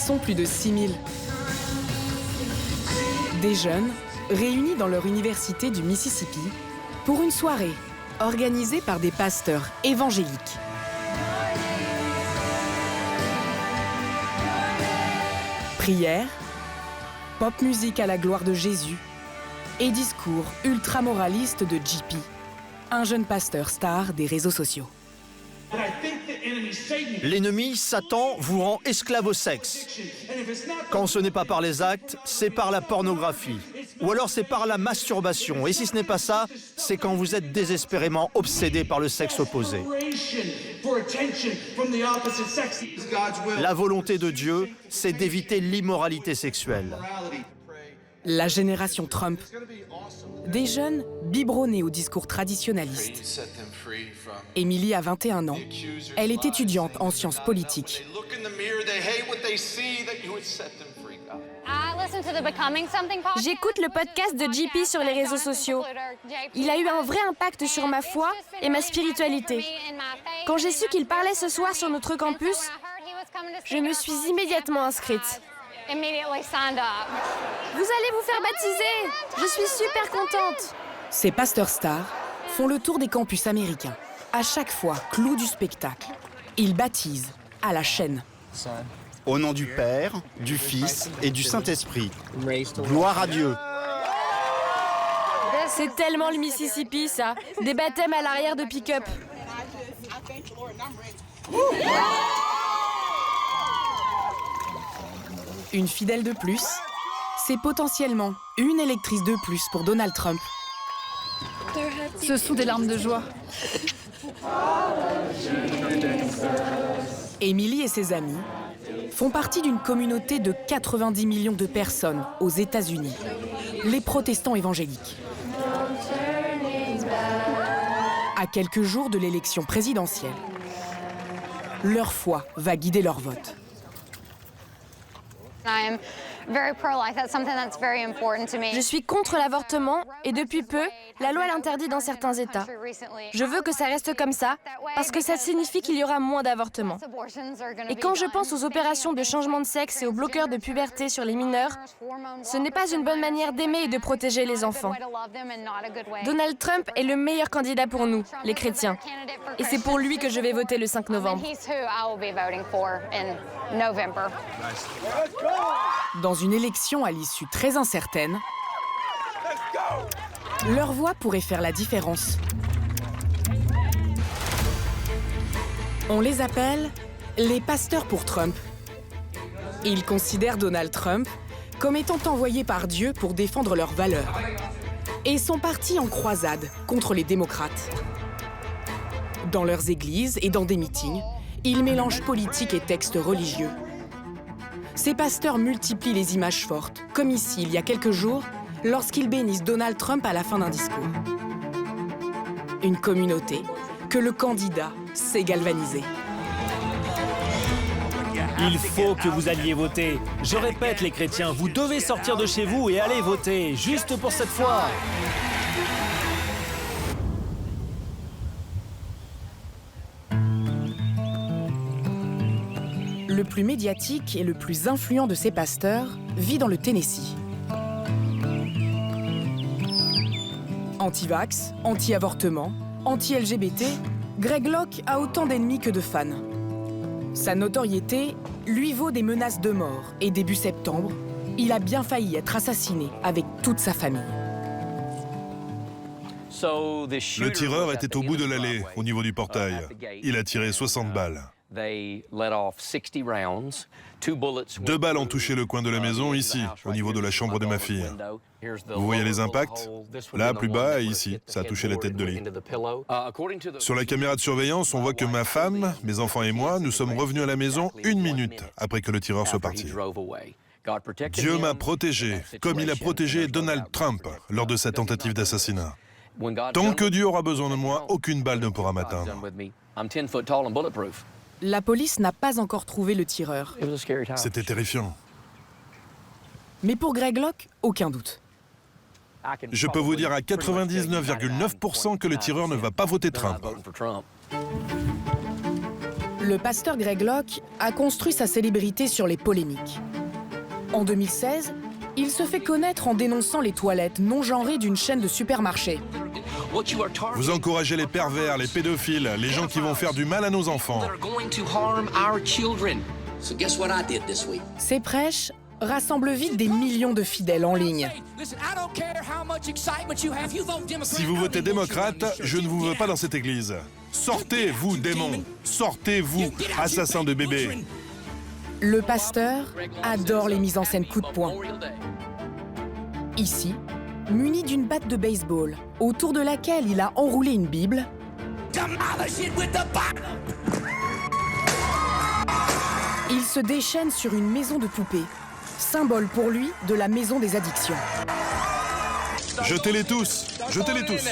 sont plus de 6000. Des jeunes réunis dans leur université du Mississippi pour une soirée organisée par des pasteurs évangéliques. Prières, pop musique à la gloire de Jésus et discours ultra-moralistes de JP, un jeune pasteur star des réseaux sociaux. L'ennemi, Satan, vous rend esclave au sexe. Quand ce n'est pas par les actes, c'est par la pornographie. Ou alors c'est par la masturbation. Et si ce n'est pas ça, c'est quand vous êtes désespérément obsédé par le sexe opposé. La volonté de Dieu, c'est d'éviter l'immoralité sexuelle. La génération Trump. Des jeunes biberonnés au discours traditionnaliste. Emily a 21 ans. Elle est étudiante en sciences politiques. J'écoute le podcast de JP sur les réseaux sociaux. Il a eu un vrai impact sur ma foi et ma spiritualité. Quand j'ai su qu'il parlait ce soir sur notre campus, je me suis immédiatement inscrite. Vous allez vous faire baptiser! Je suis super contente! Ces pasteurs stars font le tour des campus américains. À chaque fois, clou du spectacle, ils baptisent à la chaîne. Au nom du Père, du Fils et du Saint-Esprit. Gloire à Dieu. C'est tellement le Mississippi, ça. Des baptêmes à l'arrière de pick-up. Une fidèle de plus, c'est potentiellement une électrice de plus pour Donald Trump. Ce sont des larmes de joie. Emily et ses amis font partie d'une communauté de 90 millions de personnes aux États-Unis, les protestants évangéliques. À quelques jours de l'élection présidentielle, leur foi va guider leur vote. Je suis contre l'avortement et depuis peu, la loi l'interdit dans certains États. Je veux que ça reste comme ça parce que ça signifie qu'il y aura moins d'avortements. Et quand je pense aux opérations de changement de sexe et aux bloqueurs de puberté sur les mineurs, ce n'est pas une bonne manière d'aimer et de protéger les enfants. Donald Trump est le meilleur candidat pour nous, les chrétiens. Et c'est pour lui que je vais voter le 5 novembre. Dans une élection à l'issue très incertaine, leur voix pourrait faire la différence. On les appelle les pasteurs pour Trump. Ils considèrent Donald Trump comme étant envoyé par Dieu pour défendre leurs valeurs et sont partis en croisade contre les démocrates. Dans leurs églises et dans des meetings, ils mélangent politique et textes religieux. Ces pasteurs multiplient les images fortes, comme ici, il y a quelques jours, lorsqu'ils bénissent Donald Trump à la fin d'un discours. Une communauté que le candidat sait galvaniser. Il faut que vous alliez voter. Je répète, les chrétiens, vous devez sortir de chez vous et aller voter, juste pour cette fois. Le plus médiatique et le plus influent de ces pasteurs vit dans le Tennessee. Anti-vax, anti-avortement, anti-LGBT, Greg Locke a autant d'ennemis que de fans. Sa notoriété lui vaut des menaces de mort et début septembre, il a bien failli être assassiné avec toute sa famille. Le tireur était au bout de l'allée, au niveau du portail. Il a tiré 60 balles. 2 balles ont touché le coin de la maison, ici, au niveau de la chambre de ma fille. Vous voyez les impacts? Là, plus bas, et ici, ça a touché la tête de lit. Sur la caméra de surveillance, on voit que ma femme, mes enfants et moi, nous sommes revenus à la maison 1 minute après que le tireur soit parti. Dieu m'a protégé, comme il a protégé Donald Trump lors de sa tentative d'assassinat. Tant que Dieu aura besoin de moi, aucune balle ne pourra m'atteindre. La police n'a pas encore trouvé le tireur. C'était terrifiant. Mais pour Greg Locke, aucun doute. Je peux vous dire à 99,9% que le tireur ne va pas voter Trump. Le pasteur Greg Locke a construit sa célébrité sur les polémiques. En 2016, il se fait connaître en dénonçant les toilettes non genrées d'une chaîne de supermarchés. Vous encouragez les pervers, les pédophiles, les gens qui vont faire du mal à nos enfants. Ces prêches rassemblent vite des millions de fidèles en ligne. Si vous votez démocrate, je ne vous veux pas dans cette église. Sortez, vous, démons! Sortez, vous, assassins de bébés! Le pasteur adore les mises en scène coup de poing. Ici, muni d'une batte de baseball, autour de laquelle il a enroulé une Bible, il se déchaîne sur une maison de poupées, symbole pour lui de la maison des addictions. Jetez-les tous! Jetez-les tous!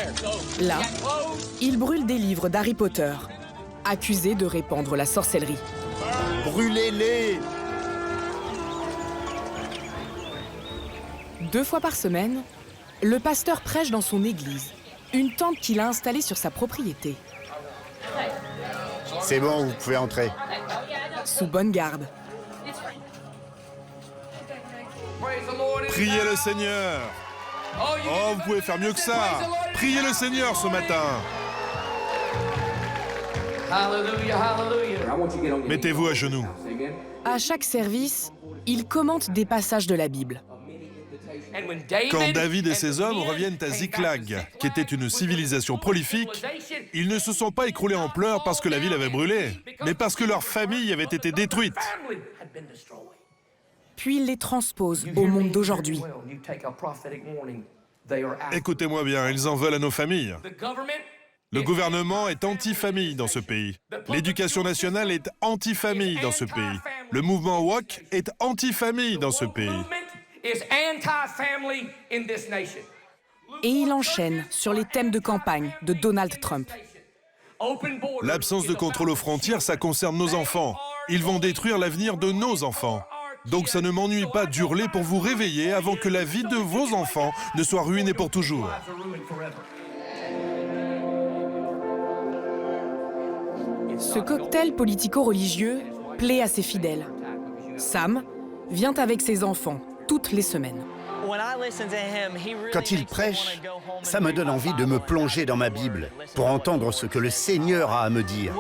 Là, il brûle des livres d'Harry Potter, accusé de répandre la sorcellerie. Brûlez-les! 2 fois par semaine, le pasteur prêche dans son église, une tente qu'il a installée sur sa propriété. C'est bon, vous pouvez entrer. Sous bonne garde. Priez le Seigneur! Oh, vous pouvez faire mieux que ça! Priez le Seigneur ce matin! Mettez-vous à genoux. À chaque service, il commente des passages de la Bible. Quand David et ses hommes reviennent à Ziklag, qui était une civilisation prolifique, ils ne se sont pas écroulés en pleurs parce que la ville avait brûlé, mais parce que leur famille avait été détruite. Puis il les transpose au monde d'aujourd'hui. Écoutez-moi bien, ils en veulent à nos familles. Le gouvernement est anti-famille dans ce pays. L'éducation nationale est anti-famille dans ce pays. Le mouvement woke est anti-famille dans ce pays. Et il enchaîne sur les thèmes de campagne de Donald Trump. L'absence de contrôle aux frontières, ça concerne nos enfants. Ils vont détruire l'avenir de nos enfants. Donc ça ne m'ennuie pas d'hurler pour vous réveiller avant que la vie de vos enfants ne soit ruinée pour toujours. Ce cocktail politico-religieux plaît à ses fidèles. Sam vient avec ses enfants toutes les semaines. Quand il prêche, ça me donne envie de me plonger dans ma Bible pour entendre ce que le Seigneur a à me dire.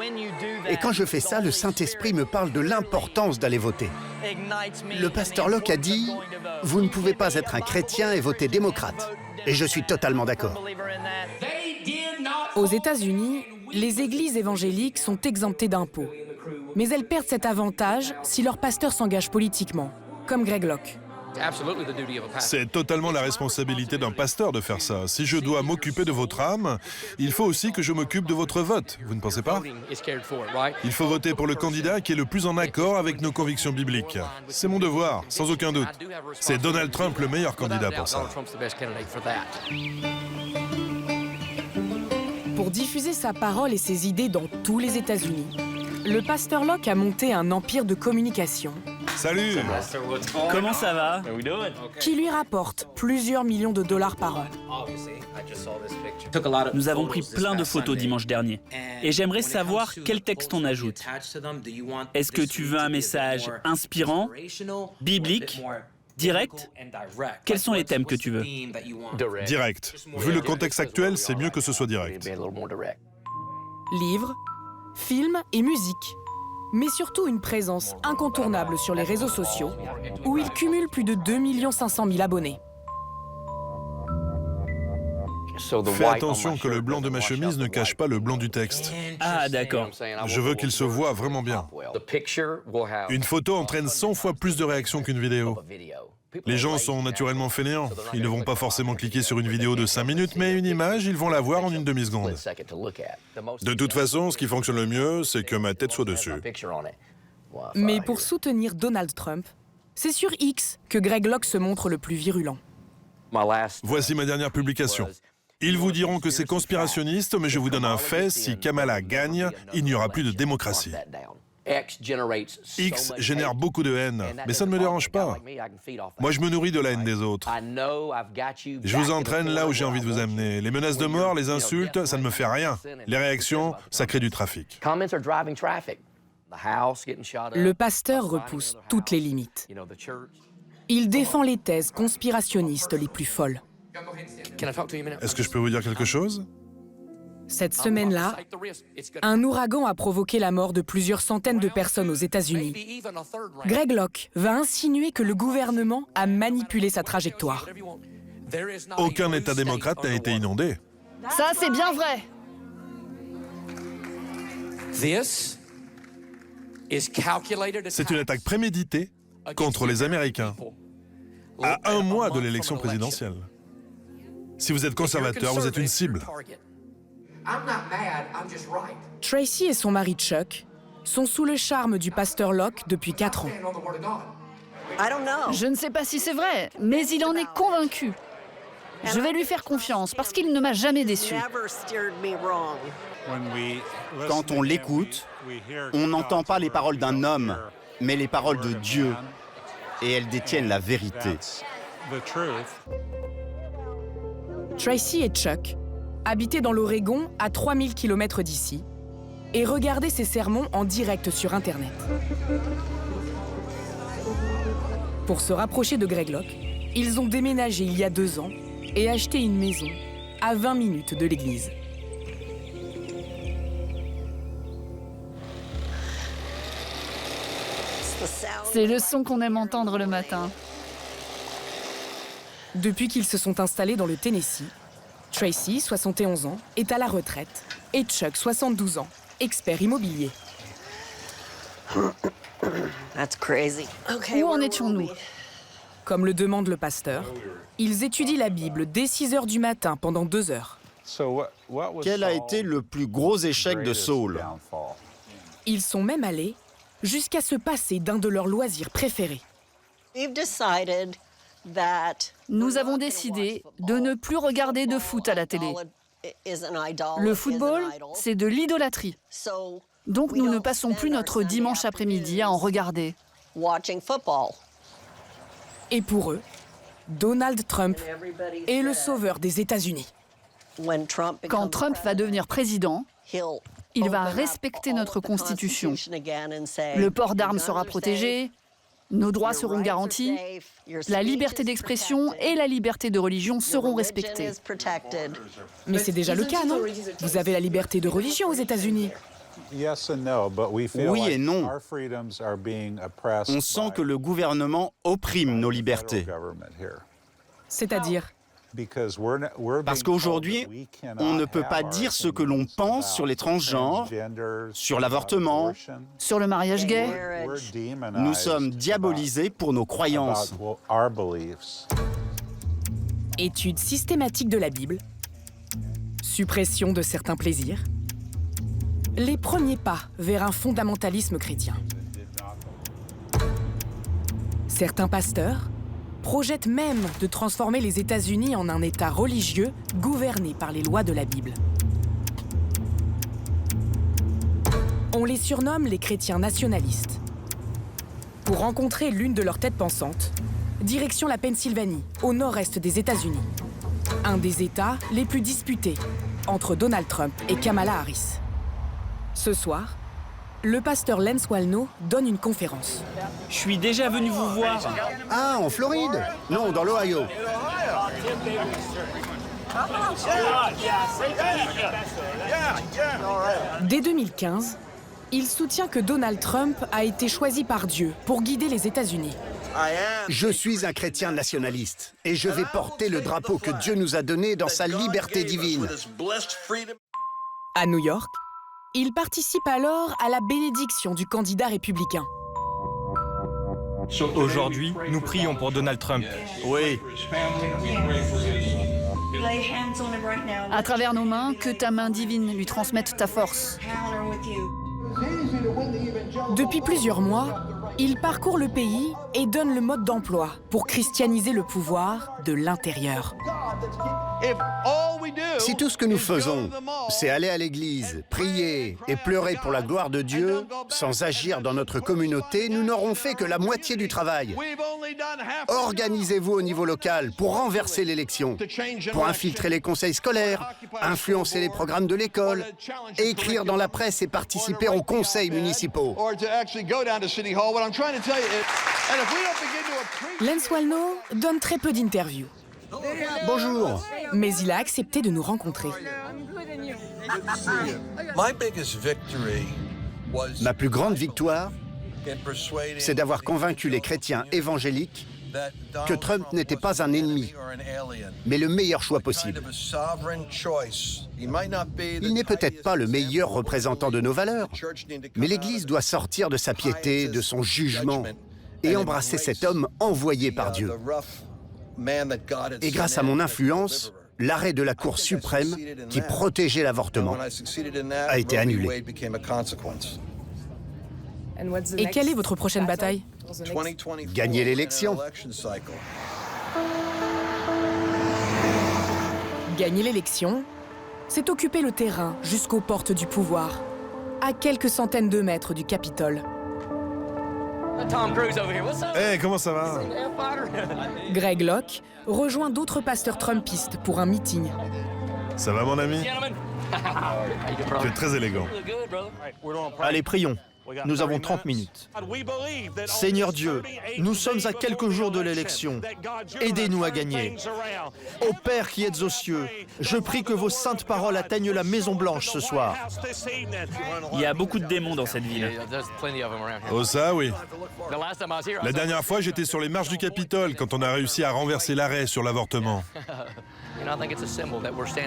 Et quand je fais ça, le Saint-Esprit me parle de l'importance d'aller voter. Le pasteur Locke a dit « Vous ne pouvez pas être un chrétien et voter démocrate ». Et je suis totalement d'accord. Aux États-Unis, les églises évangéliques sont exemptées d'impôts. Mais elles perdent cet avantage si leur pasteur s'engage politiquement, comme Greg Locke. C'est totalement la responsabilité d'un pasteur de faire ça. Si je dois m'occuper de votre âme, il faut aussi que je m'occupe de votre vote. Vous ne pensez pas? Il faut voter pour le candidat qui est le plus en accord avec nos convictions bibliques. C'est mon devoir, sans aucun doute. C'est Donald Trump le meilleur candidat pour ça. Pour diffuser sa parole et ses idées dans tous les États-Unis, le pasteur Locke a monté un empire de communication. Salut! Comment ça va? Qui lui rapporte plusieurs millions de dollars par an. Nous avons pris plein de photos dimanche dernier. Et j'aimerais savoir quel texte on ajoute. Est-ce que tu veux un message inspirant, biblique, direct? Quels sont les thèmes que tu veux? Direct. Vu le contexte actuel, c'est mieux que ce soit direct. Livres, films et musique. Mais surtout une présence incontournable sur les réseaux sociaux, où il cumule plus de 2 500 000 abonnés. Fais attention que le blanc de ma chemise ne cache pas le blanc du texte. Ah, d'accord. Je veux qu'il se voit vraiment bien. Une photo entraîne 100 fois plus de réactions qu'une vidéo. Les gens sont naturellement fainéants. Ils ne vont pas forcément cliquer sur une vidéo de 5 minutes, mais une image, ils vont la voir en une demi-seconde. De toute façon, ce qui fonctionne le mieux, c'est que ma tête soit dessus. Mais pour soutenir Donald Trump, c'est sur X que Greg Locke se montre le plus virulent. Voici ma dernière publication. Ils vous diront que c'est conspirationniste, mais je vous donne un fait, si Kamala gagne, il n'y aura plus de démocratie. X génère beaucoup de haine, mais ça ne me dérange pas. Moi, je me nourris de la haine des autres. Je vous entraîne là où j'ai envie de vous amener. Les menaces de mort, les insultes, ça ne me fait rien. Les réactions, ça crée du trafic. Le pasteur repousse toutes les limites. Il défend les thèses conspirationnistes les plus folles. Est-ce que je peux vous dire quelque chose? Cette semaine-là, un ouragan a provoqué la mort de plusieurs centaines de personnes aux États-Unis. Greg Locke va insinuer que le gouvernement a manipulé sa trajectoire. Aucun État démocrate n'a été inondé. Ça, c'est bien vrai. C'est une attaque préméditée contre les Américains, à un mois de l'élection présidentielle. Si vous êtes conservateur, vous êtes une cible. Tracy et son mari Chuck sont sous le charme du pasteur Locke depuis 4 ans. Je ne sais pas si c'est vrai, mais il en est convaincu. Je vais lui faire confiance parce qu'il ne m'a jamais déçu. Quand on l'écoute, on n'entend pas les paroles d'un homme, mais les paroles de Dieu. Et elles détiennent la vérité. Tracy et Chuck habitaient dans l'Oregon, à 3000 km d'ici, et regardaient ses sermons en direct sur Internet. Pour se rapprocher de Greg Locke, ils ont déménagé il y a 2 ans et acheté une maison à 20 minutes de l'église. C'est le son qu'on aime entendre le matin. Depuis qu'ils se sont installés dans le Tennessee, Tracy, 71 ans, est à la retraite, et Chuck, 72 ans, expert immobilier. Où en étions-nous? Comme le demande le pasteur, ils étudient la Bible dès 6 heures du matin pendant 2 heures. Quel a été le plus gros échec de Saul? Ils sont même allés jusqu'à se passer d'un de leurs loisirs préférés. Nous avons décidé de ne plus regarder de foot à la télé. Le football, c'est de l'idolâtrie. Donc nous ne passons plus notre dimanche après-midi à en regarder. Et pour eux, Donald Trump est le sauveur des États-Unis. Quand Trump va devenir président, il va respecter notre Constitution. Le port d'armes sera protégé, nos droits seront garantis, la liberté d'expression et la liberté de religion seront respectées. Mais c'est déjà le cas, non? Vous avez la liberté de religion aux États-Unis. Oui et non. On sent que le gouvernement opprime nos libertés. C'est-à-dire? Parce qu'aujourd'hui, on ne peut pas dire ce que l'on pense sur les transgenres, sur l'avortement. Sur le mariage gay, Nous sommes diabolisés pour nos croyances. Étude systématique de la Bible, suppression de certains plaisirs, les premiers pas vers un fondamentalisme chrétien. Certains pasteurs projettent même de transformer les États-Unis en un État religieux gouverné par les lois de la Bible. On les surnomme les chrétiens nationalistes. Pour rencontrer l'une de leurs têtes pensantes, direction la Pennsylvanie, au nord-est des États-Unis. Un des États les plus disputés entre Donald Trump et Kamala Harris. Ce soir, le pasteur Lance Wallnau donne une conférence. Je suis déjà venu vous voir. Ah, en Floride? Non, dans l'Ohio. Dès 2015, il soutient que Donald Trump a été choisi par Dieu pour guider les États-Unis. Je suis un chrétien nationaliste et je vais porter le drapeau que Dieu nous a donné dans sa liberté divine. À New York, il participe alors à la bénédiction du candidat républicain. Aujourd'hui, nous prions pour Donald Trump. Oui. à travers nos mains, que ta main divine lui transmette ta force. Depuis plusieurs mois, il parcourt le pays et donne le mode d'emploi pour christianiser le pouvoir de l'intérieur. Si tout ce que nous faisons, c'est aller à l'église, prier et pleurer pour la gloire de Dieu, sans agir dans notre communauté, nous n'aurons fait que la moitié du travail. Organisez-vous au niveau local pour renverser l'élection, pour infiltrer les conseils scolaires, influencer les programmes de l'école, écrire dans la presse et participer aux conseils municipaux. Lance Wallnau donne très peu d'interviews. Bonjour. Mais il a accepté de nous rencontrer. Ma plus grande victoire, c'est d'avoir convaincu les chrétiens évangéliques que Trump n'était pas un ennemi, mais le meilleur choix possible. Il n'est peut-être pas le meilleur représentant de nos valeurs, mais l'Église doit sortir de sa piété, de son jugement, et embrasser cet homme envoyé par Dieu. Et grâce à mon influence, l'arrêt de la Cour suprême qui protégeait l'avortement a été annulé. Et quelle est votre prochaine bataille? Gagner l'élection. Gagner l'élection, c'est occuper le terrain jusqu'aux portes du pouvoir, à quelques centaines de mètres du Capitole. Hey, comment ça va? Greg Locke rejoint d'autres pasteurs trumpistes pour un meeting. Ça va, mon ami? Tu es très élégant. Allez, prions. Nous avons 30 minutes. Seigneur Dieu, nous sommes à quelques jours de l'élection. Aidez-nous à gagner. Ô Père qui êtes aux cieux, je prie que vos saintes paroles atteignent la Maison-Blanche ce soir. Il y a beaucoup de démons dans cette ville. Oh ça, oui. La dernière fois, j'étais sur les marches du Capitole quand on a réussi à renverser l'arrêt sur l'avortement.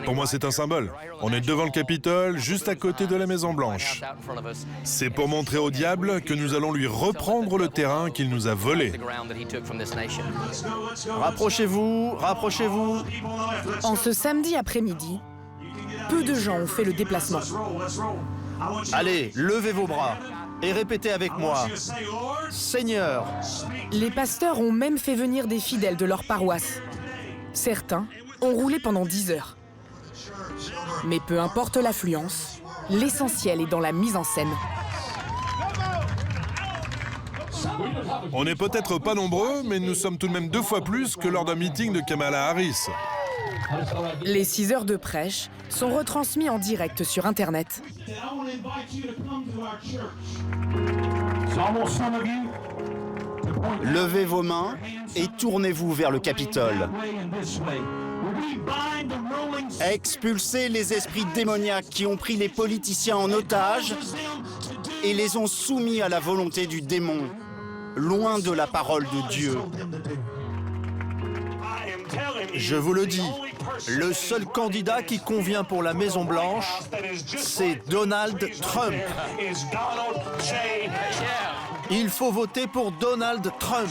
Pour moi, c'est un symbole. On est devant le Capitole, juste à côté de la Maison-Blanche. C'est pour montrer au diable que nous allons lui reprendre le terrain qu'il nous a volé. Rapprochez-vous, rapprochez-vous. En ce samedi après-midi, peu de gens ont fait le déplacement. Allez, levez vos bras et répétez avec moi. Seigneur. Les pasteurs ont même fait venir des fidèles de leur paroisse. Certains ont roulé pendant 10 heures. Mais peu importe l'affluence, l'essentiel est dans la mise en scène. On n'est peut-être pas nombreux, mais nous sommes tout de même 2 fois plus que lors d'un meeting de Kamala Harris. Les 6 heures de prêche sont retransmis en direct sur Internet. Levez vos mains et tournez-vous vers le Capitole. Expulsez les esprits démoniaques qui ont pris les politiciens en otage et les ont soumis à la volonté du démon, loin de la parole de Dieu. Je vous le dis, le seul candidat qui convient pour la Maison-Blanche, c'est Donald Trump. Il faut voter pour Donald Trump.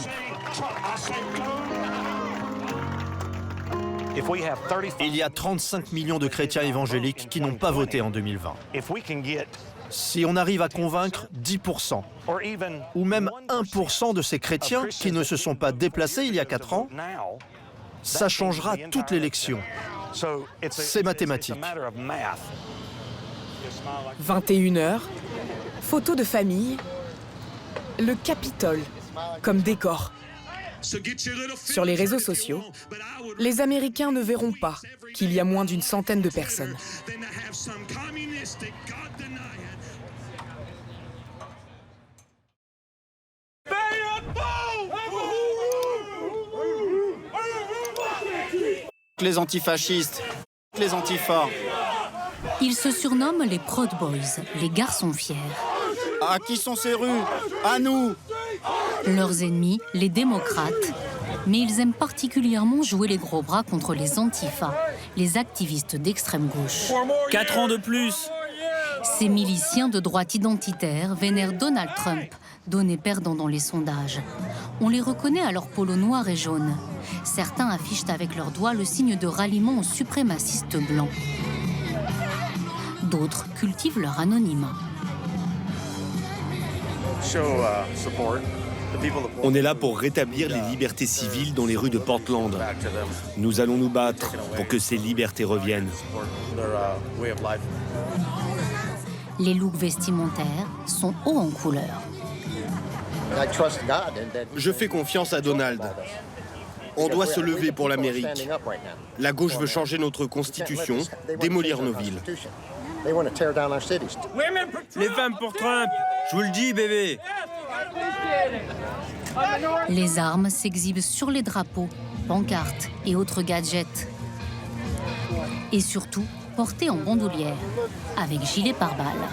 Il y a 35 millions de chrétiens évangéliques qui n'ont pas voté en 2020. Si on arrive à convaincre 10%, ou même 1% de ces chrétiens qui ne se sont pas déplacés il y a 4 ans, ça changera toute l'élection. C'est mathématique. 21h, photos de famille, le Capitole comme décor. Sur les réseaux sociaux, les Américains ne verront pas qu'il y a moins d'une centaine de personnes. Les antifascistes, les antifas. Ils se surnomment les Proud Boys, les garçons fiers. À qui sont ces rues? À nous! Leurs ennemis, les démocrates. Mais ils aiment particulièrement jouer les gros bras contre les antifas, les activistes d'extrême gauche. 4 ans de plus. Ces miliciens de droite identitaire vénèrent Donald Trump, donné perdant dans les sondages. On les reconnaît à leur polo noir et jaune. Certains affichent avec leurs doigts le signe de ralliement aux suprémacistes blancs. D'autres cultivent leur anonymat. On est là pour rétablir les libertés civiles dans les rues de Portland. Nous allons nous battre pour que ces libertés reviennent. Les looks vestimentaires sont hauts en couleur. Je fais confiance à Donald. On doit se lever pour l'Amérique. La gauche veut changer notre constitution, démolir nos villes. Les femmes pour Trump, je vous le dis, bébé. Les armes s'exhibent sur les drapeaux, pancartes et autres gadgets. Et surtout, portées en bandoulière, avec gilet pare-balles.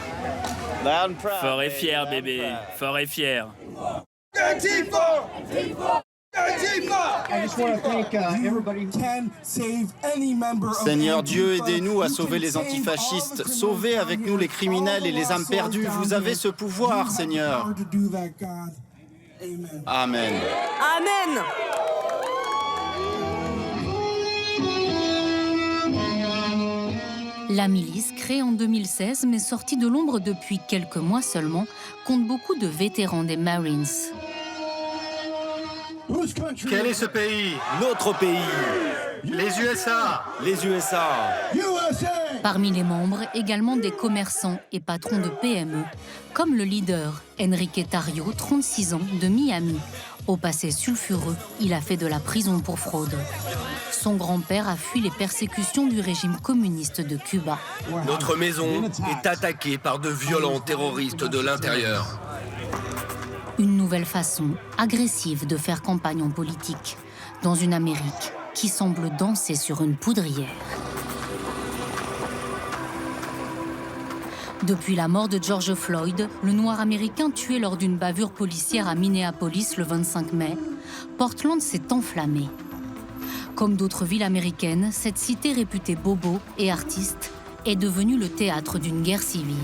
Fort et fier, bébé. Fort et fier. Seigneur Dieu, aidez-nous à sauver les antifascistes. Sauvez avec nous les criminels et les âmes perdues. Vous avez ce pouvoir, Seigneur. Amen. Amen. La milice, créée en 2016 mais sortie de l'ombre depuis quelques mois seulement, compte beaucoup de vétérans des Marines. Quel est ce pays? Notre pays. Les USA. Les USA. Parmi les membres, également des commerçants et patrons de PME, comme le leader Enrique Tarrio, 36 ans, de Miami. Au passé sulfureux, il a fait de la prison pour fraude. Son grand-père a fui les persécutions du régime communiste de Cuba. Notre maison est attaquée par de violents terroristes de l'intérieur. Une nouvelle façon agressive de faire campagne en politique, dans une Amérique qui semble danser sur une poudrière. Depuis la mort de George Floyd, le noir américain tué lors d'une bavure policière à Minneapolis le 25 mai, Portland s'est enflammé. Comme d'autres villes américaines, cette cité réputée bobo et artiste est devenue le théâtre d'une guerre civile.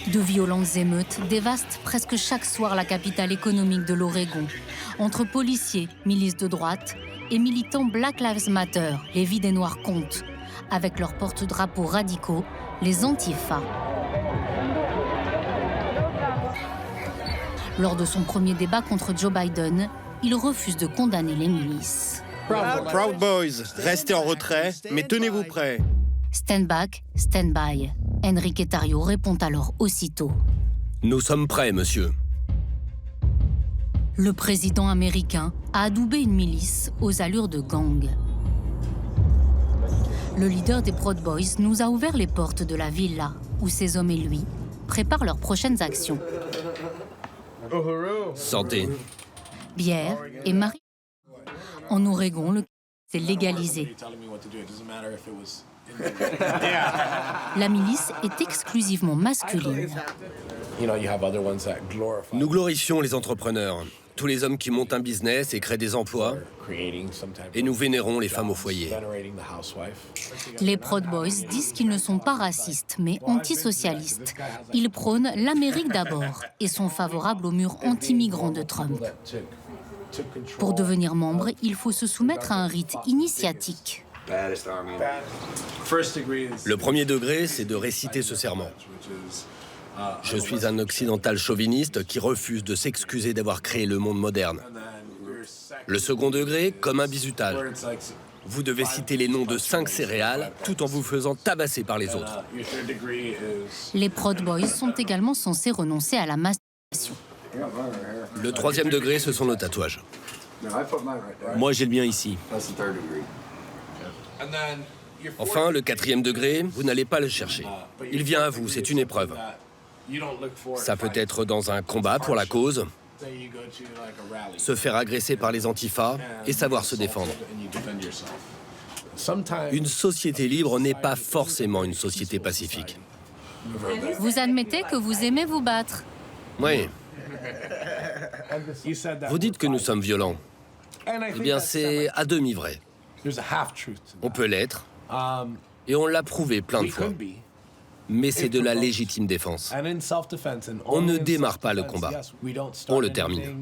De violentes émeutes dévastent presque chaque soir la capitale économique de l'Oregon, entre policiers, milices de droite et militants Black Lives Matter, les vies des Noirs comptent, avec leurs porte-drapeaux radicaux, les Antifa. Lors de son premier débat contre Joe Biden, il refuse de condamner les milices. Proud Boys, restez en retrait, mais tenez-vous prêts. Stand back, stand by. Enrique Tarrio répond alors aussitôt. Nous sommes prêts, monsieur. Le président américain a adoubé une milice aux allures de gang. Le leader des Proud Boys nous a ouvert les portes de la villa où ses hommes et lui préparent leurs prochaines actions. Santé. Bière et mari. En Oregon, le c'est légalisé. La milice est exclusivement masculine. Nous glorifions les entrepreneurs, tous les hommes qui montent un business et créent des emplois, et nous vénérons les femmes au foyer. Les Proud Boys disent qu'ils ne sont pas racistes, mais antisocialistes. Ils prônent l'Amérique d'abord et sont favorables au mur anti-migrants de Trump. Pour devenir membre, il faut se soumettre à un rite initiatique. Le premier degré, c'est de réciter ce serment. Je suis un occidental chauviniste qui refuse de s'excuser d'avoir créé le monde moderne. Le second degré, comme un bizutage. Vous devez citer les noms de 5 céréales tout en vous faisant tabasser par les autres. Les Proud Boys sont également censés renoncer à la masturbation. Le troisième degré, ce sont nos tatouages. Moi, j'ai le mien ici. Enfin, le quatrième degré, vous n'allez pas le chercher. Il vient à vous, c'est une épreuve. Ça peut être dans un combat pour la cause, se faire agresser par les antifas et savoir se défendre. Une société libre n'est pas forcément une société pacifique. Vous admettez que vous aimez vous battre? Oui. Vous dites que nous sommes violents. Eh bien, c'est à demi vrai. On peut l'être, et on l'a prouvé plein de fois. Mais c'est de la légitime défense. On ne démarre pas le combat, on le termine.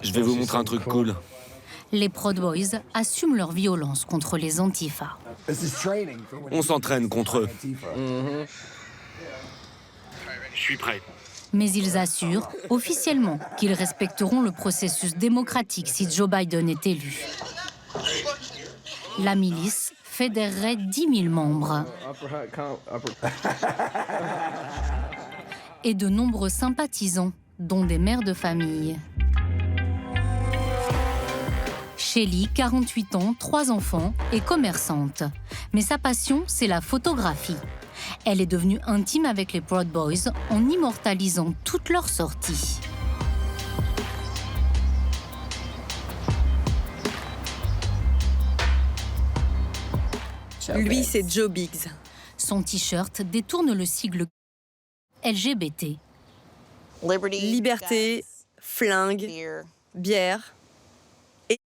Je vais vous montrer un truc cool. Les Proud Boys assument leur violence contre les Antifa. On s'entraîne contre eux. Je suis prêt. Mais ils assurent officiellement qu'ils respecteront le processus démocratique si Joe Biden est élu. La milice fédérerait 10 000 membres. Et de nombreux sympathisants, dont des mères de famille. Shelly, 48 ans, 3 enfants, est commerçante. Mais sa passion, c'est la photographie. Elle est devenue intime avec les Proud Boys en immortalisant toutes leurs sorties. Lui, c'est Joe Biggs. Son t-shirt détourne le sigle LGBT. Liberté, flingue, bière et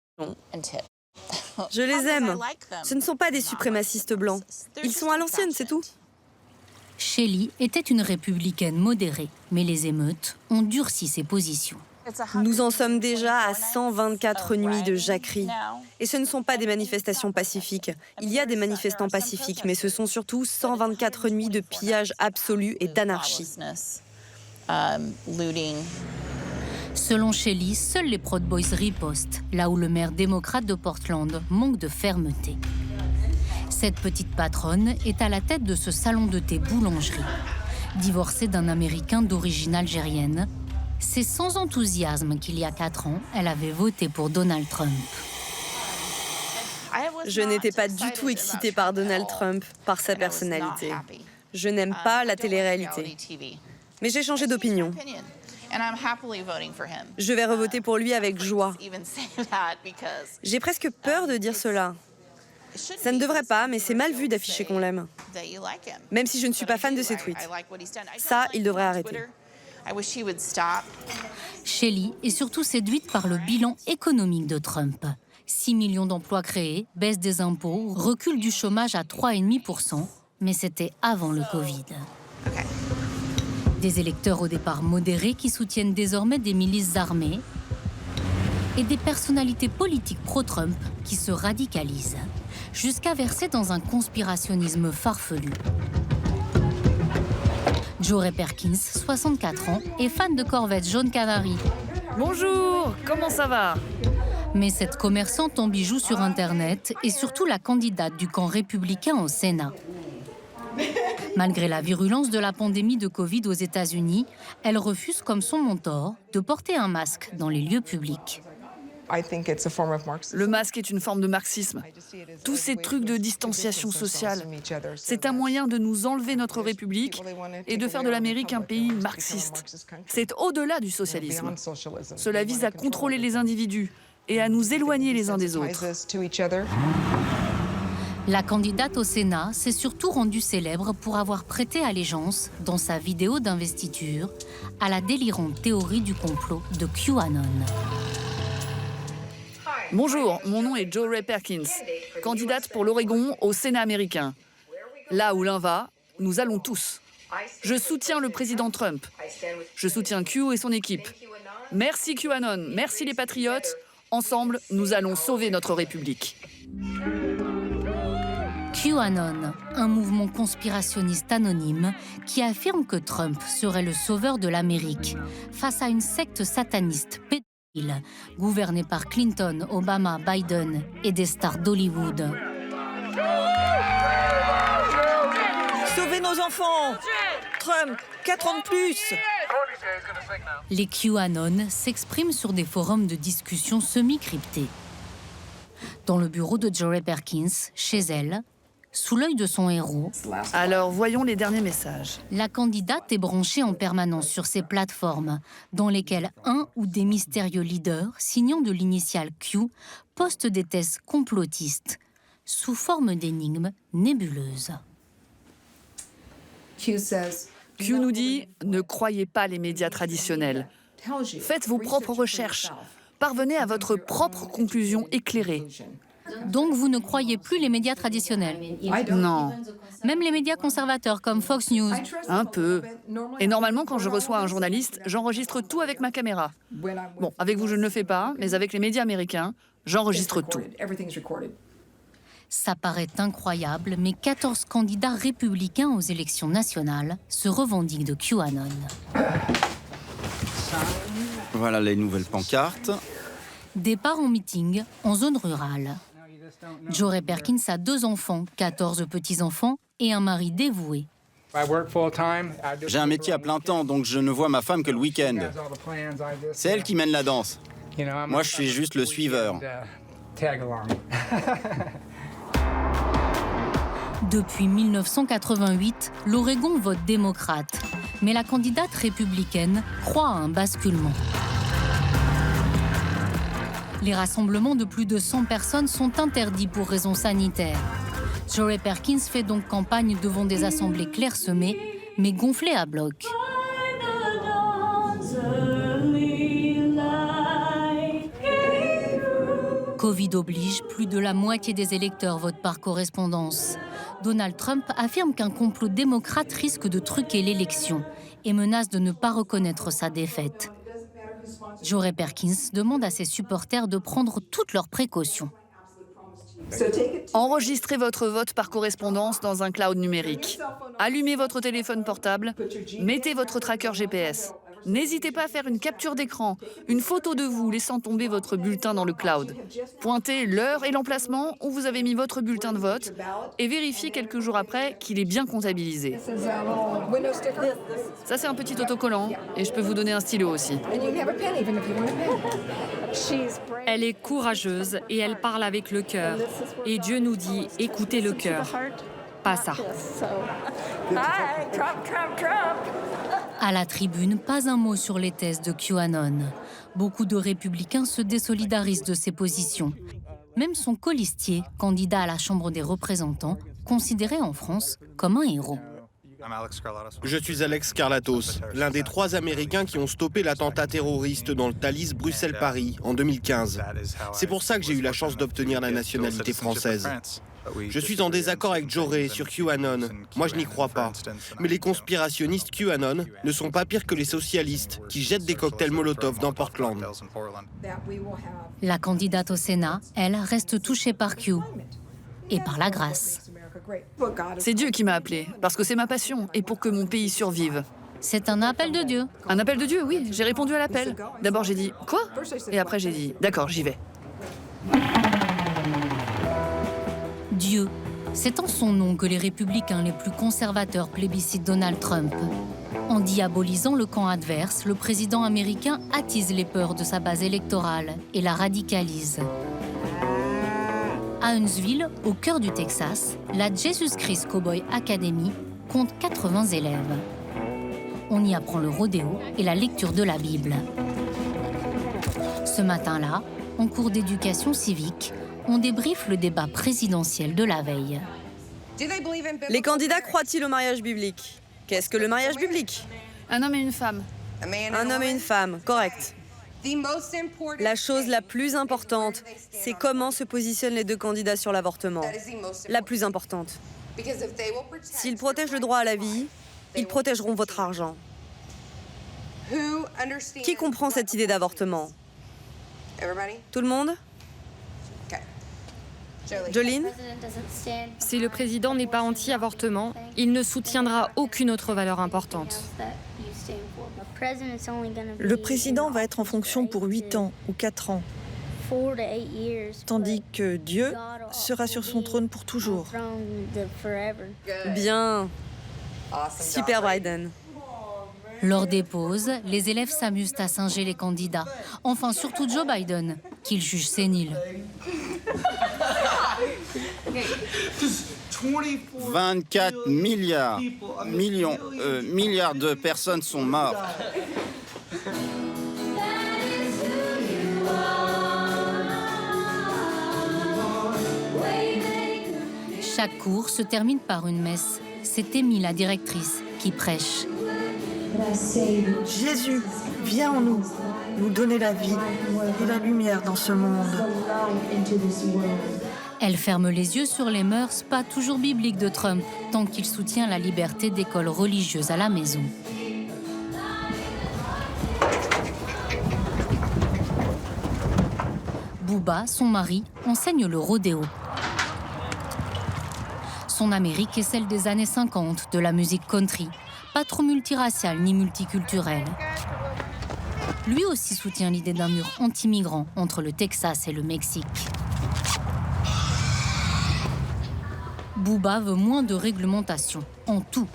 je les aime. Ce ne sont pas des suprémacistes blancs. Ils sont à l'ancienne, c'est tout. Shelly était une républicaine modérée, mais les émeutes ont durci ses positions. Nous en sommes déjà à 124 nuits de jacquerie. Et ce ne sont pas des manifestations pacifiques. Il y a des manifestants pacifiques, mais ce sont surtout 124 nuits de pillage absolu et d'anarchie. Selon Shelly, seuls les Proud Boys ripostent, là où le maire démocrate de Portland manque de fermeté. Cette petite patronne est à la tête de ce salon de thé boulangerie. Divorcée d'un Américain d'origine algérienne, c'est sans enthousiasme qu'il y a 4 ans, elle avait voté pour Donald Trump. Je n'étais pas du tout excitée par Donald Trump, par sa personnalité. Je n'aime pas la télé-réalité. Mais j'ai changé d'opinion. Je vais revoter pour lui avec joie. J'ai presque peur de dire cela. Ça ne devrait pas, mais c'est mal vu d'afficher qu'on l'aime. Même si je ne suis pas fan de ses tweets. Ça, il devrait arrêter. Shelly est surtout séduite par le bilan économique de Trump. 6 millions d'emplois créés, baisse des impôts, recul du chômage à 3,5%, mais c'était avant le Covid. Des électeurs au départ modérés qui soutiennent désormais des milices armées et des personnalités politiques pro-Trump qui se radicalisent, jusqu'à verser dans un conspirationnisme farfelu. Joe Ray Perkins, 64 ans, est fan de corvettes jaune canari. Bonjour, comment ça va? Mais cette commerçante en bijoux sur Internet est surtout la candidate du camp républicain au Sénat. Malgré la virulence de la pandémie de Covid aux États-Unis, elle refuse, comme son mentor, de porter un masque dans les lieux publics. Le masque est une forme de marxisme. Tous ces trucs de distanciation sociale, c'est un moyen de nous enlever notre République et de faire de l'Amérique un pays marxiste. C'est au-delà du socialisme. Cela vise à contrôler les individus et à nous éloigner les uns des autres. La candidate au Sénat s'est surtout rendue célèbre pour avoir prêté allégeance, dans sa vidéo d'investiture, à la délirante théorie du complot de QAnon. Bonjour, mon nom est Joe Ray Perkins, candidate pour l'Oregon au Sénat américain. Là où l'un va, nous allons tous. Je soutiens le président Trump. Je soutiens Q et son équipe. Merci QAnon, merci les patriotes. Ensemble, nous allons sauver notre République. QAnon, un mouvement conspirationniste anonyme qui affirme que Trump serait le sauveur de l'Amérique face à une secte sataniste pédophile gouvernée par Clinton, Obama, Biden et des stars d'Hollywood. Sauvez nos enfants! Trump, 4 ans de plus! Les QAnon s'expriment sur des forums de discussion semi-cryptés. Dans le bureau de Joe Ray Perkins, chez elle, sous l'œil de son héros, alors voyons les derniers messages. La candidate est branchée en permanence sur ces plateformes, dans lesquelles un ou des mystérieux leaders, signant de l'initiale Q, postent des thèses complotistes, sous forme d'énigmes nébuleuses. Q nous dit « Ne croyez pas les médias traditionnels. Faites vos propres recherches. Parvenez à votre propre conclusion éclairée. » Donc vous ne croyez plus les médias traditionnels? Non. Même les médias conservateurs comme Fox News? Un peu. Et normalement, quand je reçois un journaliste, j'enregistre tout avec ma caméra. Bon, avec vous, je ne le fais pas, mais avec les médias américains, j'enregistre tout. Ça paraît incroyable, mais 14 candidats républicains aux élections nationales se revendiquent de QAnon. Voilà les nouvelles pancartes. Départ en meeting en zone rurale. Jory Perkins a 2 enfants, 14 petits-enfants et un mari dévoué. J'ai un métier à plein temps, donc je ne vois ma femme que le week-end. C'est elle qui mène la danse. Moi, je suis juste le suiveur. Depuis 1988, l'Oregon vote démocrate. Mais la candidate républicaine croit à un basculement. Les rassemblements de plus de 100 personnes sont interdits pour raisons sanitaires. Jory Perkins fait donc campagne devant des assemblées clairsemées, mais gonflées à bloc. Covid oblige, plus de la moitié des électeurs votent par correspondance. Donald Trump affirme qu'un complot démocrate risque de truquer l'élection et menace de ne pas reconnaître sa défaite. Jory Perkins demande à ses supporters de prendre toutes leurs précautions. Enregistrez votre vote par correspondance dans un cloud numérique. Allumez votre téléphone portable, mettez votre tracker GPS. N'hésitez pas à faire une capture d'écran, une photo de vous laissant tomber votre bulletin dans le cloud. Pointez l'heure et l'emplacement où vous avez mis votre bulletin de vote et vérifiez quelques jours après qu'il est bien comptabilisé. Ça, c'est un petit autocollant et je peux vous donner un stylo aussi. Elle est courageuse et elle parle avec le cœur. Et Dieu nous dit, écoutez le cœur, pas ça. À la tribune, pas un mot sur les thèses de QAnon. Beaucoup de républicains se désolidarisent de ses positions. Même son colistier, candidat à la Chambre des représentants, considéré en France comme un héros. Je suis Alex Skarlatos, l'un des 3 Américains qui ont stoppé l'attentat terroriste dans le Thalys Bruxelles-Paris en 2015. C'est pour ça que j'ai eu la chance d'obtenir la nationalité française. Je suis en désaccord avec Jory sur QAnon. Moi, je n'y crois pas. Mais les conspirationnistes QAnon ne sont pas pires que les socialistes qui jettent des cocktails Molotov dans Portland. La candidate au Sénat, elle, reste touchée par Q et par la grâce. C'est Dieu qui m'a appelée, parce que c'est ma passion et pour que mon pays survive. C'est un appel de Dieu. Un appel de Dieu, oui. J'ai répondu à l'appel. D'abord, j'ai dit « Quoi ?» Et après, j'ai dit « D'accord, j'y vais. » Dieu, c'est en son nom que les républicains les plus conservateurs plébiscitent Donald Trump. En diabolisant le camp adverse, le président américain attise les peurs de sa base électorale et la radicalise. À Huntsville, au cœur du Texas, la Jesus Christ Cowboy Academy compte 80 élèves. On y apprend le rodéo et la lecture de la Bible. Ce matin-là, en cours d'éducation civique, on débriefe le débat présidentiel de la veille. Les candidats croient-ils au mariage biblique? Qu'est-ce que le mariage biblique? Un homme et une femme. Un homme et une femme, correct. La chose la plus importante, c'est comment se positionnent les 2 candidats sur l'avortement. La plus importante. S'ils protègent le droit à la vie, ils protégeront votre argent. Qui comprend cette idée d'avortement? Tout le monde? Jolene? Si le président n'est pas anti-avortement, il ne soutiendra aucune autre valeur importante. Le président va être en fonction pour 8 ans ou 4 ans, tandis que Dieu sera sur son trône pour toujours. Bien. Super Biden. Lors des pauses, les élèves s'amusent à singer les candidats. Enfin, surtout Joe Biden, qu'ils jugent sénile. 24 milliards de personnes sont mortes. Chaque cours se termine par une messe. C'est Amy, la directrice, qui prêche. Jésus, viens en nous, nous donner la vie et la lumière dans ce monde. Elle ferme les yeux sur les mœurs pas toujours bibliques de Trump, tant qu'il soutient la liberté d'école religieuse à la maison. Booba, son mari, enseigne le rodéo. Son Amérique est celle des années 50, de la musique country, pas trop multiraciale ni multiculturelle. Lui aussi soutient l'idée d'un mur anti-migrant entre le Texas et le Mexique. Booba veut moins de réglementation, en tout,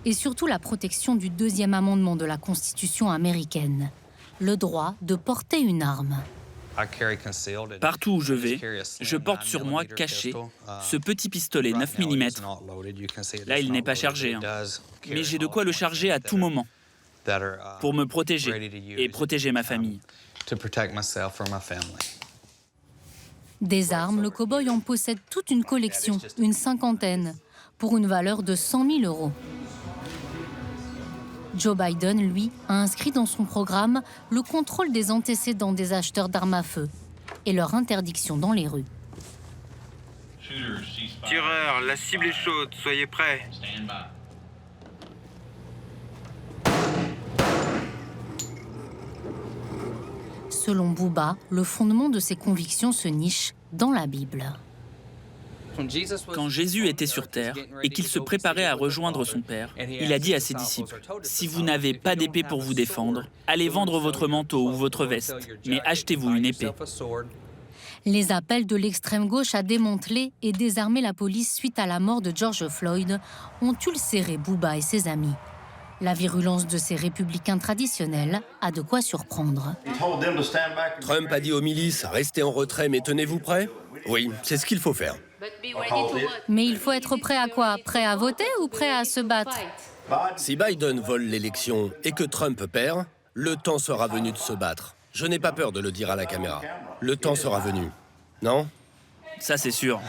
et surtout la protection du deuxième amendement de la Constitution américaine, le droit de porter une arme. Partout où je vais, je porte sur moi, caché, ce petit pistolet 9 mm. Là, il n'est pas chargé, hein. Mais j'ai de quoi le charger à tout moment, pour me protéger et protéger ma famille. Des armes, le cow-boy en possède toute une collection, une cinquantaine, pour une valeur de 100 000 €. Joe Biden, lui, a inscrit dans son programme le contrôle des antécédents des acheteurs d'armes à feu et leur interdiction dans les rues. Tireur, la cible est chaude, soyez prêts. Selon Booba, le fondement de ses convictions se niche dans la Bible. Quand Jésus était sur terre et qu'il se préparait à rejoindre son Père, il a dit à ses disciples, « Si vous n'avez pas d'épée pour vous défendre, allez vendre votre manteau ou votre veste, mais achetez-vous une épée. » Les appels de l'extrême gauche à démanteler et désarmer la police suite à la mort de George Floyd ont ulcéré Booba et ses amis. La virulence de ces républicains traditionnels a de quoi surprendre. Trump a dit aux milices, restez en retrait mais tenez-vous prêts. Oui, c'est ce qu'il faut faire. Mais il faut être prêt à quoi? Prêt à voter ou prêt à se battre? Si Biden vole l'élection et que Trump perd, le temps sera venu de se battre. Je n'ai pas peur de le dire à la caméra. Le temps sera venu. Non? Ça, c'est sûr.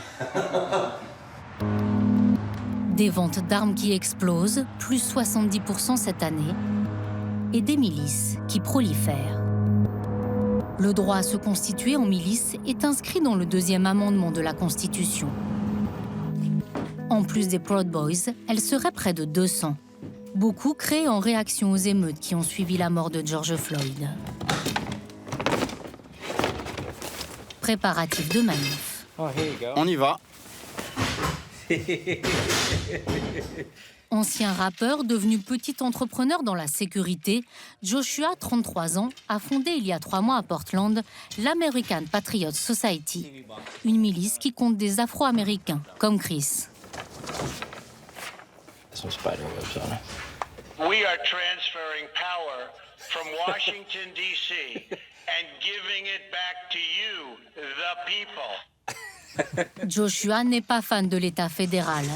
Des ventes d'armes qui explosent, plus 70% cette année, et des milices qui prolifèrent. Le droit à se constituer en milice est inscrit dans le deuxième amendement de la Constitution. En plus des Proud Boys, elles seraient près de 200. Beaucoup créés en réaction aux émeutes qui ont suivi la mort de George Floyd. Préparatifs de manif. On y va. Ancien rappeur devenu petit entrepreneur dans la sécurité, Joshua, 33 ans, a fondé il y a 3 mois à Portland l'American Patriot Society, une milice qui compte des Afro-Américains, comme Chris. We are transferring power from Washington, D.C. and giving it back to you, the people. Joshua n'est pas fan de l'État fédéral.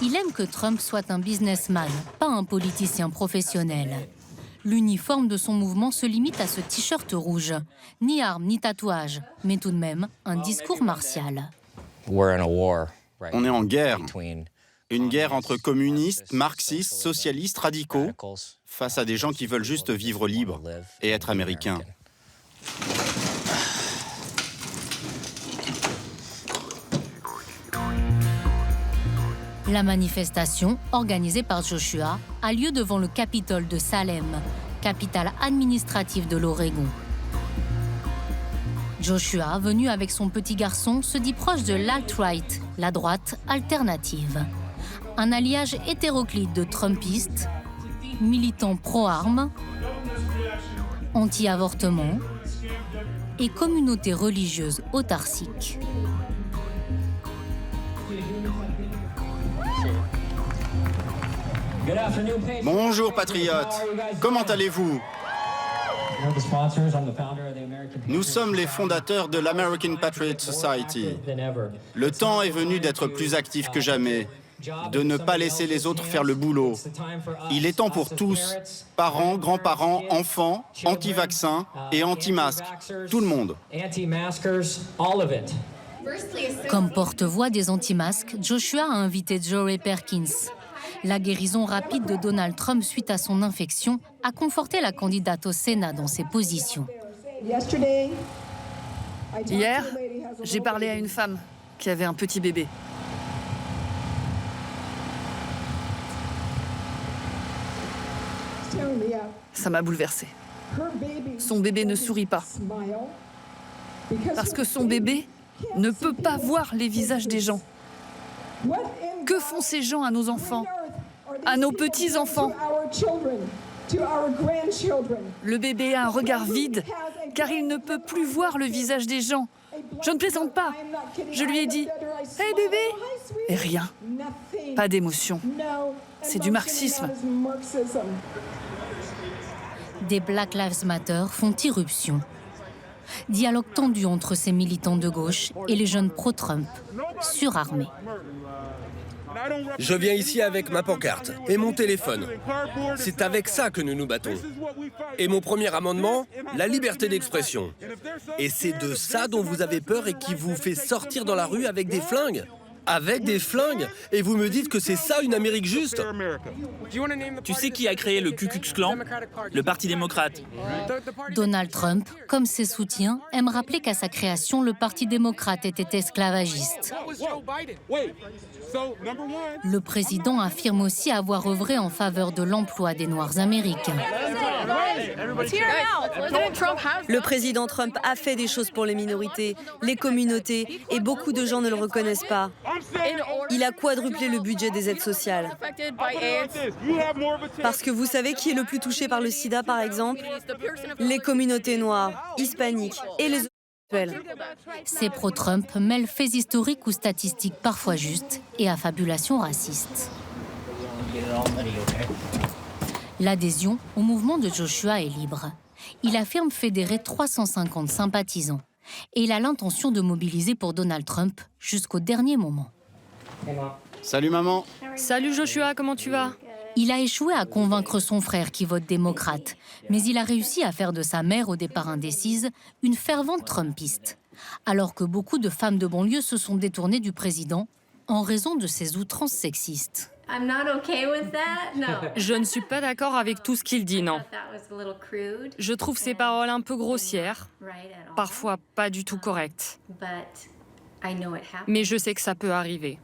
Il aime que Trump soit un businessman, pas un politicien professionnel. L'uniforme de son mouvement se limite à ce t-shirt rouge. Ni armes, ni tatouages, mais tout de même un discours martial. On est en guerre. Une guerre entre communistes, marxistes, socialistes, radicaux, face à des gens qui veulent juste vivre libre et être américains. La manifestation, organisée par Joshua, a lieu devant le Capitole de Salem, capitale administrative de l'Oregon. Joshua, venu avec son petit garçon, se dit proche de l'alt-right, la droite alternative. Un alliage hétéroclite de Trumpistes, militants pro-armes, anti-avortement et communautés religieuses autarciques. Bonjour patriotes, comment allez-vous? Nous sommes les fondateurs de l'American Patriot Society. Le temps est venu d'être plus actifs que jamais, de ne pas laisser les autres faire le boulot. Il est temps pour tous, parents, grands-parents, enfants, anti-vaccins et anti-masques, tout le monde. Comme porte-voix des anti-masques, Joshua a invité Joey Perkins. La guérison rapide de Donald Trump suite à son infection a conforté la candidate au Sénat dans ses positions. Hier, j'ai parlé à une femme qui avait un petit bébé. Ça m'a bouleversée. Son bébé ne sourit pas. Parce que son bébé ne peut pas voir les visages des gens. Que font ces gens à nos enfants, à nos petits-enfants? Le bébé a un regard vide, car il ne peut plus voir le visage des gens. Je ne plaisante pas. Je lui ai dit « Hey bébé !» Et rien. Pas d'émotion. C'est du marxisme. Des Black Lives Matter font irruption. Dialogue tendu entre ces militants de gauche et les jeunes pro-Trump, surarmés. Je viens ici avec ma pancarte et mon téléphone. C'est avec ça que nous nous battons. Et mon premier amendement, la liberté d'expression. Et c'est de ça dont vous avez peur et qui vous fait sortir dans la rue avec des flingues. Avec des flingues? Et vous me dites que c'est ça une Amérique juste? Tu sais qui a créé le Ku Klux Klan? Le Parti démocrate. Donald Trump, comme ses soutiens, aime rappeler qu'à sa création, le Parti démocrate était esclavagiste. Le président affirme aussi avoir œuvré en faveur de l'emploi des Noirs américains. Le président Trump a fait des choses pour les minorités, les communautés, et beaucoup de gens ne le reconnaissent pas. Il a quadruplé le budget des aides sociales. Parce que vous savez qui est le plus touché par le sida, par exemple? Les communautés noires, hispaniques et les homosexuels. Ces pro-Trump mêlent faits historiques ou statistiques parfois justes et affabulations racistes. L'adhésion au mouvement de Joshua est libre. Il affirme fédérer 350 sympathisants et il a l'intention de mobiliser pour Donald Trump jusqu'au dernier moment. Salut maman. Salut Joshua, comment tu vas? Il a échoué à convaincre son frère qui vote démocrate, mais il a réussi à faire de sa mère, au départ indécise, une fervente trumpiste, alors que beaucoup de femmes de banlieue se sont détournées du président en raison de ses outrances sexistes. Je ne suis pas d'accord avec tout ce qu'il dit, non. Je trouve ses paroles un peu grossières, parfois pas du tout correctes. Mais je sais que ça peut arriver.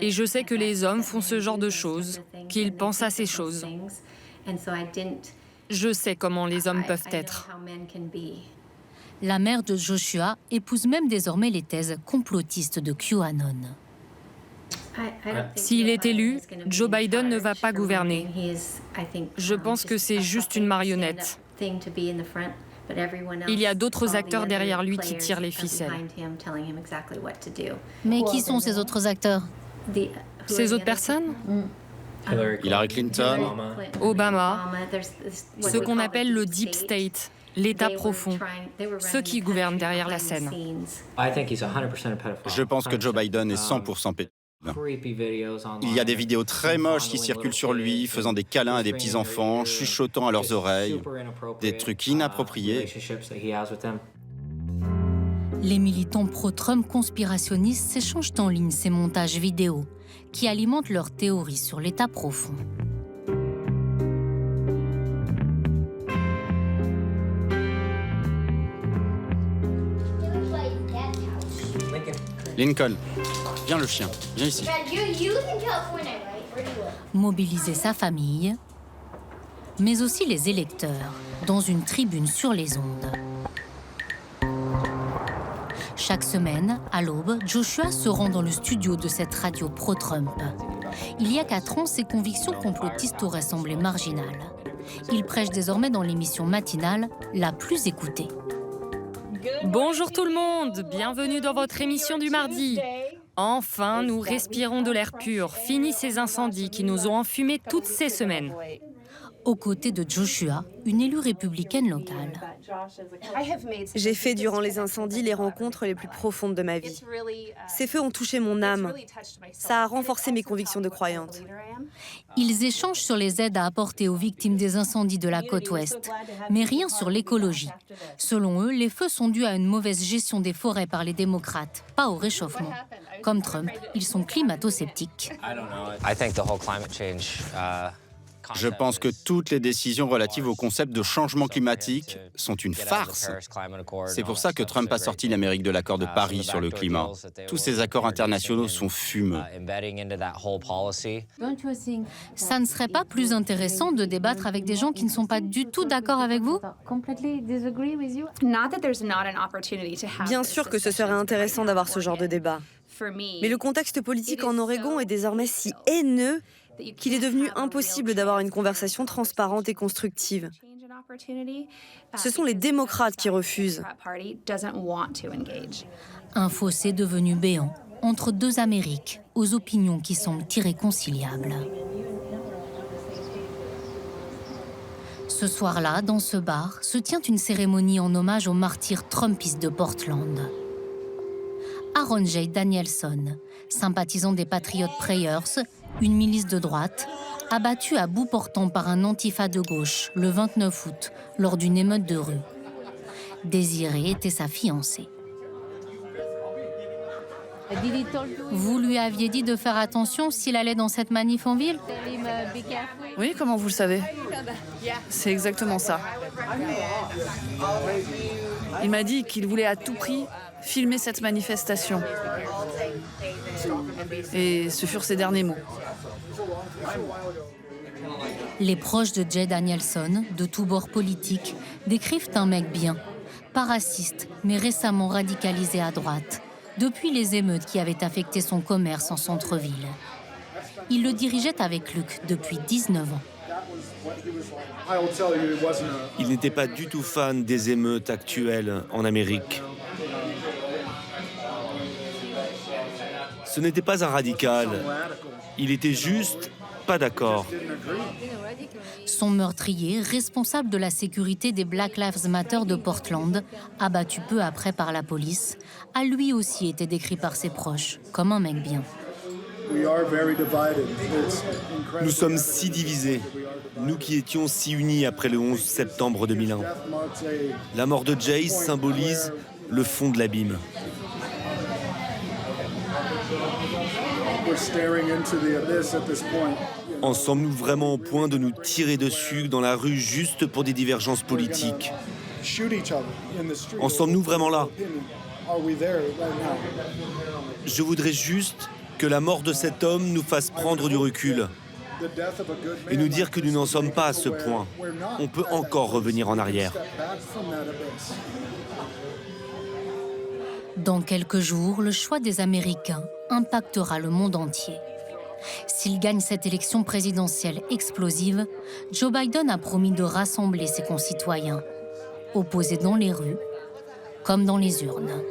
Et je sais que les hommes font ce genre de choses, qu'ils pensent à ces choses. Je sais comment les hommes peuvent être. La mère de Joshua épouse même désormais les thèses complotistes de QAnon. S'il est élu, Joe Biden ne va pas gouverner. Je pense que c'est juste une marionnette. Il y a d'autres acteurs derrière lui qui tirent les ficelles. Mais qui sont ces autres acteurs? Ces autres personnes? Hillary Clinton. Obama. Ce qu'on appelle le Deep State, l'État profond. Ceux qui gouvernent derrière la scène. Je pense que Joe Biden est 100% pédophile. Il y a des vidéos très moches qui circulent sur lui, faisant des câlins à des petits-enfants, chuchotant à leurs oreilles, des trucs inappropriés. Les militants pro-Trump conspirationnistes s'échangent en ligne ces montages vidéo qui alimentent leurs théories sur l'état profond. Lincoln, viens le chien, viens ici. Mobiliser sa famille, mais aussi les électeurs, dans une tribune sur les ondes. Chaque semaine, à l'aube, Joshua se rend dans le studio de cette radio pro-Trump. Il y a 4 ans, ses convictions complotistes auraient semblé marginales. Il prêche désormais dans l'émission matinale la plus écoutée. Bonjour tout le monde, bienvenue dans votre émission du mardi. Enfin, nous respirons de l'air pur, fini ces incendies qui nous ont enfumés toutes ces semaines. Aux côtés de Joshua, une élue républicaine locale. J'ai fait durant les incendies les rencontres les plus profondes de ma vie. Ces feux ont touché mon âme. Ça a renforcé mes convictions de croyante. Ils échangent sur les aides à apporter aux victimes des incendies de la côte ouest, mais rien sur l'écologie. Selon eux, les feux sont dus à une mauvaise gestion des forêts par les démocrates, pas au réchauffement. Comme Trump, ils sont climato-sceptiques. Je pense que toutes les décisions relatives au concept de changement climatique sont une farce. C'est pour ça que Trump a sorti l'Amérique de l'accord de Paris sur le climat. Tous ces accords internationaux sont fumeux. Ça ne serait pas plus intéressant de débattre avec des gens qui ne sont pas du tout d'accord avec vous? Bien sûr que ce serait intéressant d'avoir ce genre de débat. Mais le contexte politique en Oregon est désormais si haineux qu'il est devenu impossible d'avoir une conversation transparente et constructive. Ce sont les démocrates qui refusent. Un fossé devenu béant entre deux Amériques, aux opinions qui semblent irréconciliables. Ce soir-là, dans ce bar, se tient une cérémonie en hommage aux martyrs trumpistes de Portland. Aaron J. Danielson, sympathisant des Patriot Prayers, une milice de droite, abattu à bout portant par un antifa de gauche le 29 août lors d'une émeute de rue. Désirée était sa fiancée. Vous lui aviez dit de faire attention s'il allait dans cette manif en ville? Oui, comment vous le savez? C'est exactement ça. Il m'a dit qu'il voulait à tout prix filmer cette manifestation. Et ce furent ses derniers mots. Les proches de Jay Danielson, de tous bords politiques, décrivent un mec bien, pas raciste, mais récemment radicalisé à droite, depuis les émeutes qui avaient affecté son commerce en centre-ville. Il le dirigeait avec Luke depuis 19 ans. Il n'était pas du tout fan des émeutes actuelles en Amérique. Ce n'était pas un radical. Il était juste pas d'accord. Son meurtrier, responsable de la sécurité des Black Lives Matter de Portland, abattu peu après par la police, a lui aussi été décrit par ses proches comme un mec bien. Nous sommes si divisés, nous qui étions si unis après le 11 septembre 2001. La mort de Jay symbolise le fond de l'abîme. En sommes-nous vraiment au point de nous tirer dessus dans la rue juste pour des divergences politiques? En sommes-nous vraiment là? Je voudrais juste que la mort de cet homme nous fasse prendre du recul et nous dire que nous n'en sommes pas à ce point. On peut encore revenir en arrière. Dans quelques jours, le choix des Américains impactera le monde entier. S'il gagne cette élection présidentielle explosive, Joe Biden a promis de rassembler ses concitoyens, opposés dans les rues comme dans les urnes.